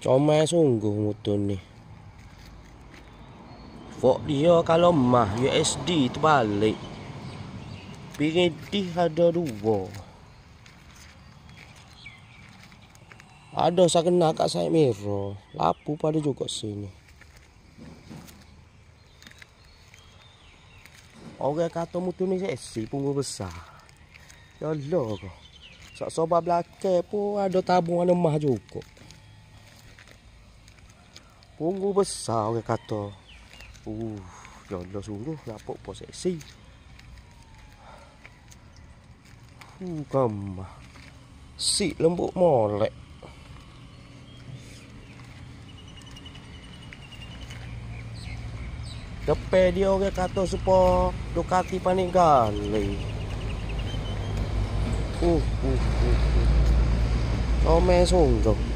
Comel sungguh motor ni. Fok dia kalau mah USD terbalik. Piridih ada dua. Ada saya kena kat side mirror. Lapu pada juga sini. Orang kata motor ni seksi punggung besar. Ya Allah kau. Sak sobat belakang pun ada tabungan emas juga. Punggung besar orang kata. Ya Allah sungguh nampak pun seksi. Gambar. Sik lembut molek. Depan dia orang kata supaya Ducati Panigale. Comel sungguh.